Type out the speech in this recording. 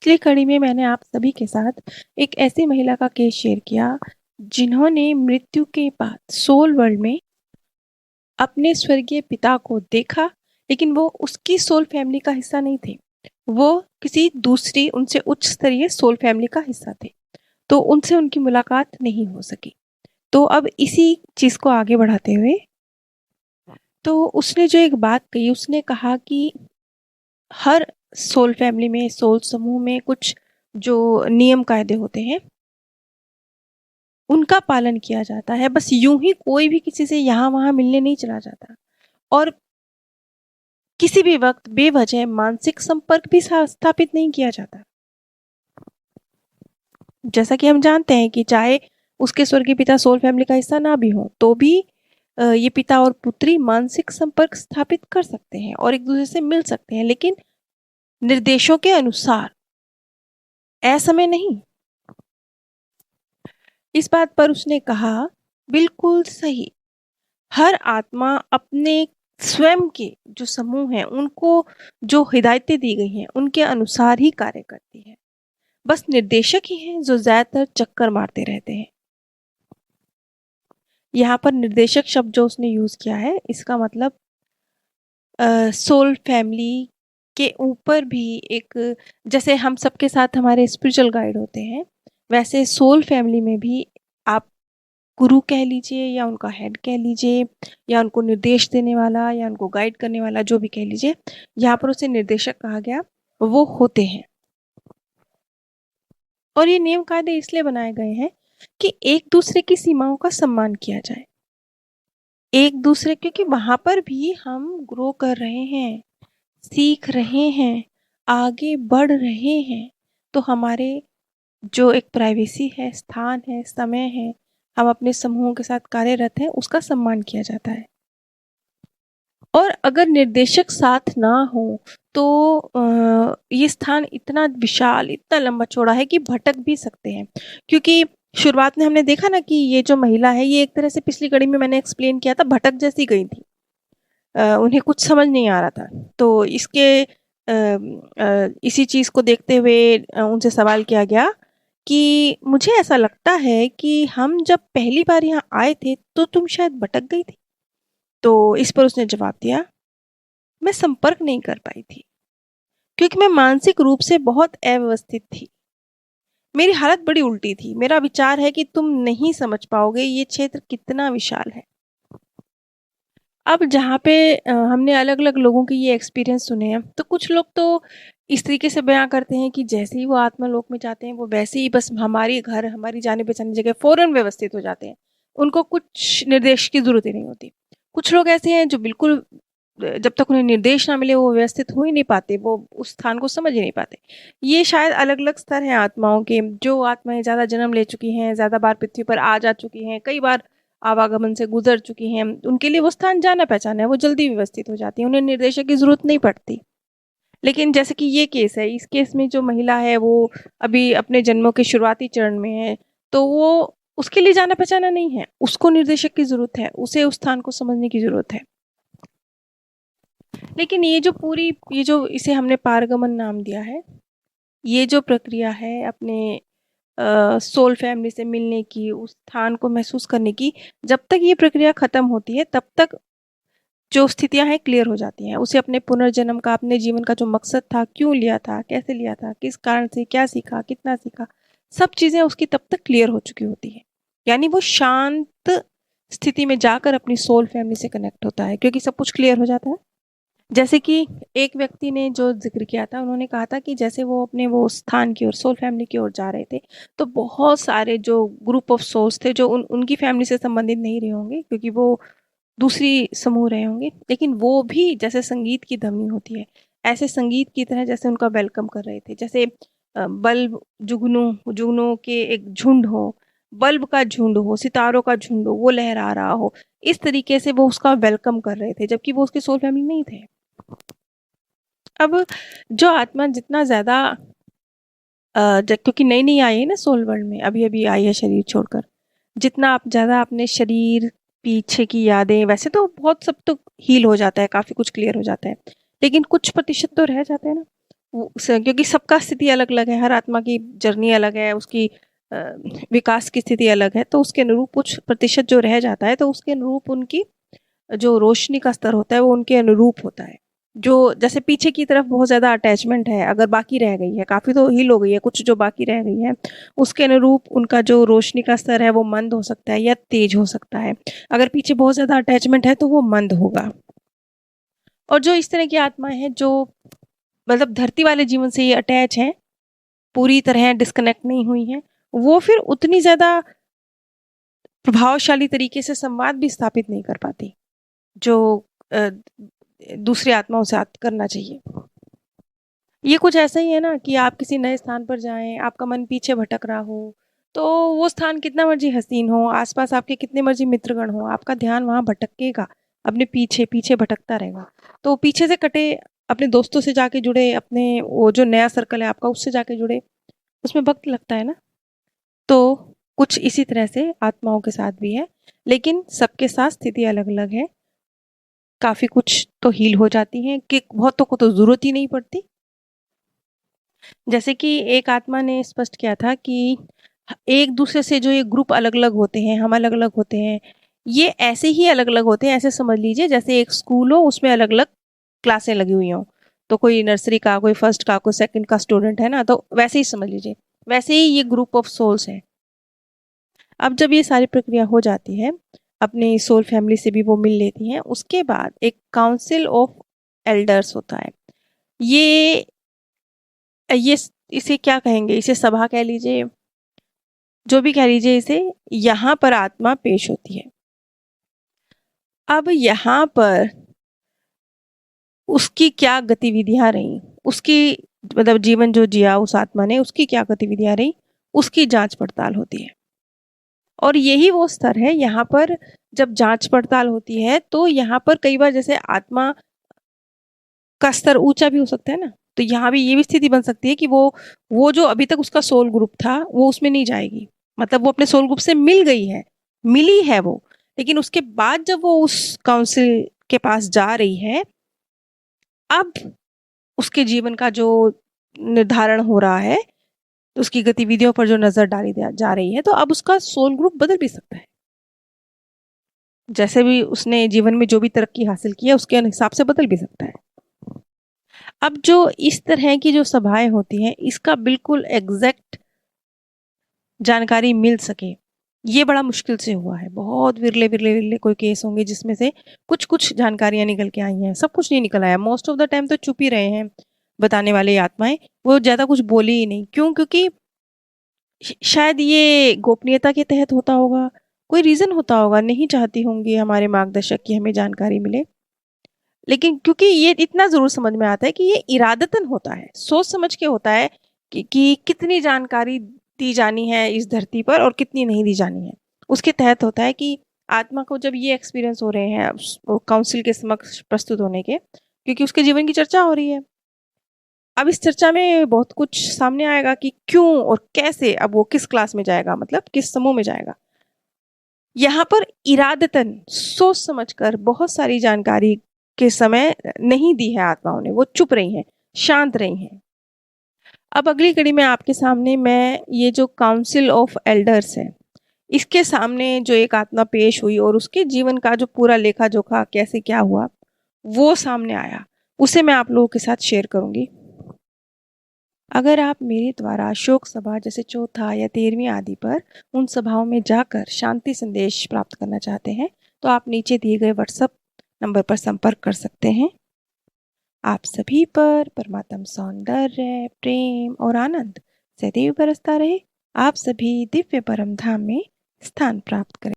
पिछली कड़ी में मैंने आप सभी के साथ एक ऐसी महिला का केस शेयर किया जिन्होंने मृत्यु के बाद सोल वर्ल्ड में अपने स्वर्गीय पिता को देखा, लेकिन वो उसकी सोल फैमिली का हिस्सा नहीं थे। वो किसी दूसरी उनसे उच्च स्तरीय सोल फैमिली का हिस्सा थे, तो उनसे उनकी मुलाकात नहीं हो सकी। तो अब इसी चीज़ को आगे बढ़ाते हुए तो उसने जो एक बात कही, उसने कहा कि हर सोल फैमिली में, सोल समूह में कुछ जो नियम कायदे होते हैं, उनका पालन किया जाता है। बस यूं ही कोई भी किसी से यहाँ वहाँ मिलने नहीं चला जाता, और किसी भी वक्त बेवजह मानसिक संपर्क भी स्थापित नहीं किया जाता। जैसा कि हम जानते हैं कि चाहे उसके स्वर्गीय पिता सोल फैमिली का हिस्सा ना भी हो, तो भी ये पिता और पुत्री मानसिक संपर्क स्थापित कर सकते हैं और एक दूसरे से मिल सकते हैं, लेकिन निर्देशों के अनुसार, असमय नहीं। इस बात पर उसने कहा, बिल्कुल सही। हर आत्मा अपने स्वयं के जो समूह हैं, उनको जो हिदायतें दी गई हैं, उनके अनुसार ही कार्य करती है। बस निर्देशक ही हैं जो ज्यादातर चक्कर मारते रहते हैं। यहाँ पर निर्देशक शब्द जो उसने यूज किया है, इसका मतलब सोल फैमिली के ऊपर भी एक, जैसे हम सबके साथ हमारे स्पिरिचुअल गाइड होते हैं, वैसे सोल फैमिली में भी आप गुरु कह लीजिए या उनका हेड कह लीजिए या उनको निर्देश देने वाला या उनको गाइड करने वाला, जो भी कह लीजिए, यहाँ पर उसे निर्देशक कहा गया, वो होते हैं। और ये नियम कायदे इसलिए बनाए गए हैं कि एक दूसरे की सीमाओं का सम्मान किया जाए। एक दूसरे, क्योंकि वहां पर भी हम ग्रो कर रहे हैं, सीख रहे हैं, आगे बढ़ रहे हैं, तो हमारे जो एक प्राइवेसी है, स्थान है, समय है, हम अपने समूहों के साथ कार्यरत हैं, उसका सम्मान किया जाता है। और अगर निर्देशक साथ ना हो तो ये स्थान इतना विशाल, इतना लंबा चौड़ा है कि भटक भी सकते हैं। क्योंकि शुरुआत में हमने देखा ना कि ये जो महिला है, ये एक तरह से पिछली कड़ी में मैंने एक्सप्लेन किया था, भटक जैसी गई थी। उन्हें कुछ समझ नहीं आ रहा था। तो इसी चीज़ को देखते हुए उनसे सवाल किया गया कि मुझे ऐसा लगता है कि हम जब पहली बार यहाँ आए थे तो तुम शायद भटक गई थी। तो इस पर उसने जवाब दिया, मैं संपर्क नहीं कर पाई थी क्योंकि मैं मानसिक रूप से बहुत अव्यवस्थित थी। मेरी हालत बड़ी उल्टी थी। मेरा विचार है कि तुम नहीं समझ पाओगे ये क्षेत्र कितना विशाल है। अब जहाँ पे हमने अलग अलग लोगों के ये एक्सपीरियंस सुने हैं, तो कुछ लोग तो इस तरीके से बयां करते हैं कि जैसे ही वो आत्मलोक में जाते हैं, वो वैसे ही बस हमारी घर, हमारी जाने पहचाने जगह फौरन व्यवस्थित हो जाते हैं। उनको कुछ निर्देश की जरूरत ही नहीं होती। कुछ लोग ऐसे हैं जो बिल्कुल जब तक उन्हें निर्देश ना मिले वो व्यवस्थित हो ही नहीं पाते, वो उस स्थान को समझ ही नहीं पाते। ये शायद अलग अलग स्तर हैं आत्माओं के। जो आत्माएं ज़्यादा जन्म ले चुकी हैं, ज़्यादा बार पृथ्वी पर आ जा चुकी हैं, कई बार आवागमन से गुजर चुकी हैं, उनके लिए वो स्थान जाना पहचाना है, वो जल्दी व्यवस्थित हो जाती है, उन्हें निर्देशक की जरूरत नहीं पड़ती। लेकिन जैसे कि ये केस है, इस केस में जो महिला है वो अभी अपने जन्मों के शुरुआती चरण में है, तो वो उसके लिए जाना पहचाना नहीं है, उसको निर्देशक की जरूरत है, उसे उस स्थान को समझने की जरूरत है। लेकिन ये जो इसे हमने पारगमन नाम दिया है, ये जो प्रक्रिया है अपने सोल फैमिली से मिलने की, उस स्थान को महसूस करने की, जब तक ये प्रक्रिया खत्म होती है तब तक जो स्थितियां हैं क्लियर हो जाती हैं। उसे अपने पुनर्जन्म का, अपने जीवन का जो मकसद था, क्यों लिया था, कैसे लिया था, किस कारण से, क्या सीखा, कितना सीखा, सब चीजें उसकी तब तक क्लियर हो चुकी होती है। यानी वो शांत स्थिति में जाकर अपनी सोल फैमिली से कनेक्ट होता है, क्योंकि सब कुछ क्लियर हो जाता है। जैसे कि एक व्यक्ति ने जो जिक्र किया था, उन्होंने कहा था कि जैसे वो अपने वो स्थान की ओर, सोल फैमिली की ओर जा रहे थे, तो बहुत सारे जो ग्रुप ऑफ सोल्स थे जो उनकी फैमिली से संबंधित नहीं रहे होंगे, क्योंकि वो दूसरी समूह रहे होंगे, लेकिन वो भी जैसे संगीत की ध्वनि होती है, ऐसे संगीत की तरह जैसे उनका वेलकम कर रहे थे। जैसे बल्ब, जुगनू जुगनू के एक झुंड हो, बल्ब का झुंड हो, सितारों का झुंड हो, वो लहरा रहा हो, इस तरीके से वो उसका वेलकम कर रहे थे, जबकि वो उसके सोल फैमिली नहीं थे। अब जो आत्मा जितना ज्यादा क्योंकि नई नई आई है ना सोल वर्ल्ड में, अभी अभी आई है शरीर छोड़कर, जितना आप ज्यादा अपने शरीर, पीछे की यादें, वैसे तो बहुत सब तो हील हो जाता है, काफी कुछ क्लियर हो जाता है, लेकिन कुछ प्रतिशत तो रह जाते हैं ना, क्योंकि सबका स्थिति अलग-अलग है, हर आत्मा की जर्नी अलग है, उसकी अ, विकास की स्थिति अलग है, तो उसके अनुरूप कुछ प्रतिशत जो रह जाता है, तो उसके अनुरूप उनकी जो रोशनी का स्तर होता है, वो उनके अनुरूप होता है। जो जैसे पीछे की तरफ बहुत ज़्यादा अटैचमेंट है, अगर बाकी रह गई है, काफ़ी तो हील हो गई है, कुछ जो बाकी रह गई है, उसके अनुरूप उनका जो रोशनी का स्तर है, वो मंद हो सकता है या तेज हो सकता है। अगर पीछे बहुत ज़्यादा अटैचमेंट है, तो वो मंद होगा। और जो इस तरह की आत्माएँ हैं, जो मतलब धरती वाले जीवन से ये अटैच हैं, पूरी तरह डिस्कनेक्ट नहीं हुई हैं, वो फिर उतनी ज़्यादा प्रभावशाली तरीके से संवाद भी स्थापित नहीं कर पाती, जो अ, दूसरी आत्माओं से करना चाहिए। ये कुछ ऐसा ही है ना कि आप किसी नए स्थान पर जाएँ, आपका मन पीछे भटक रहा हो, तो वो स्थान कितना मर्ज़ी हसीन हो, आस-पास आपके कितने मर्ज़ी मित्रगण हों, आपका ध्यान वहाँ भटकेगा, अपने पीछे भटकता रहेगा। तो पीछे से कटे अपने दोस्तों से जाके जुड़े, अपने वो जो नया सर्कल है आपका उससे जाके जुड़े, उसमें वक़्त लगता है ना। तो कुछ इसी तरह से आत्माओं के साथ भी है, लेकिन सबके साथ स्थिति अलग-अलग है। काफ़ी कुछ तो हील हो जाती हैं कि बहुतों को तो ज़रूरत ही नहीं पड़ती। जैसे कि एक आत्मा ने स्पष्ट किया था कि एक दूसरे से जो ये ग्रुप अलग-अलग होते हैं, हम अलग-अलग होते हैं, ये ऐसे ही अलग-अलग होते हैं, ऐसे समझ लीजिए जैसे एक स्कूल हो उसमें अलग-अलग क्लासें लगी हुई हों। तो कोई नर्सरी का, कोई फर्स्ट का, कोई सेकंड का स्टूडेंट है ना, तो वैसे ही समझ लीजिए। वैसे ही ये ग्रुप ऑफ सोल्स हैं। अब जब ये सारी प्रक्रिया हो जाती है, अपनी सोल फैमिली से भी वो मिल लेती हैं, उसके बाद एक काउंसिल ऑफ एल्डर्स होता है। ये ये इसे क्या कहेंगे? इसे सभा कह लीजिए, जो भी कह लीजिए इसे, यहाँ पर आत्मा पेश होती है। अब यहाँ पर उसकी क्या गतिविधियाँ रहीं, उसकी मतलब जीवन जो जिया उस आत्मा ने, उसकी क्या गतिविधियाँ रहीं, उसकी जाँच-पड़ताल होती है। और यही वो स्तर है, यहाँ पर जब जाँच-पड़ताल होती है, तो यहाँ पर कई बार जैसे आत्मा का स्तर ऊँचा भी हो सकता है ना, तो यहाँ भी ये भी स्थिति बन सकती है कि वो जो अभी तक उसका सोल ग्रुप था, वो उसमें नहीं जाएगी। मतलब वो अपने सोल ग्रुप से मिल गई है, मिली है वो, लेकिन उसके बाद जब वो उस काउंसिल के पास जा रही है, अब उसके जीवन का जो निर्धारण हो रहा है, उसकी गतिविधियों पर जो नज़र डाली जा रही है, तो अब उसका सोल ग्रुप बदल भी सकता है। जैसे भी उसने जीवन में जो भी तरक्की हासिल की है, उसके हिसाब से बदल भी सकता है। अब जो इस तरह की जो सभाएँ होती हैं, इसका बिल्कुल एग्ज़ैक्ट जानकारी मिल सके, ये बड़ा मुश्किल से हुआ है। बहुत विरले कोई केस होंगे जिसमें से कुछ-कुछ जानकारियाँ निकल के आई हैं, सब कुछ नहीं निकल आया। मोस्ट ऑफ द टाइम तो चुप ही रहे हैं बताने वाले आत्माएँ, वो ज़्यादा कुछ बोली ही नहीं। क्यों? क्योंकि शायद ये गोपनीयता के तहत होता होगा, कोई रीज़न होता होगा, नहीं चाहती होंगी हमारे मार्गदर्शक कि हमें जानकारी मिले। लेकिन क्योंकि ये इतना ज़रूर समझ में आता है कि ये इरादतन होता है, सोच समझ के होता है कि कितनी जानकारी दी जानी है इस धरती पर और कितनी नहीं दी जानी है। उसके तहत होता है कि आत्मा को जब ये एक्सपीरियंस हो रहे हैं काउंसिल के समक्ष प्रस्तुत होने के, क्योंकि उसके जीवन की चर्चा हो रही है। अब इस चर्चा में बहुत कुछ सामने आएगा कि क्यों और कैसे अब वो किस क्लास में जाएगा, मतलब किस समूह में जाएगा। यहाँ पर इरादतन सोच समझकर बहुत सारी जानकारी के समय नहीं दी है आत्माओं ने, वो चुप रही हैं, शांत रही हैं। अब अगली कड़ी में आपके सामने मैं ये जो काउंसिल ऑफ एल्डर्स है, इसके सामने जो एक आत्मा पेश हुई और उसके जीवन का जो पूरा लेखा-जोखा कैसे क्या हुआ, वो सामने आया, उसे मैं आप लोगों के साथ शेयर करूँगी। अगर आप मेरे द्वारा शोक सभा जैसे चौथा या 13वीं आदि पर उन सभाओं में जाकर शांति संदेश प्राप्त करना चाहते हैं, तो आप नीचे दिए गए व्हाट्सएप नंबर पर संपर्क कर सकते हैं। आप सभी पर परमात्म सौंदर्य, प्रेम और आनंद सदैव बरसता रहे। आप सभी दिव्य परम धाम में स्थान प्राप्त करें।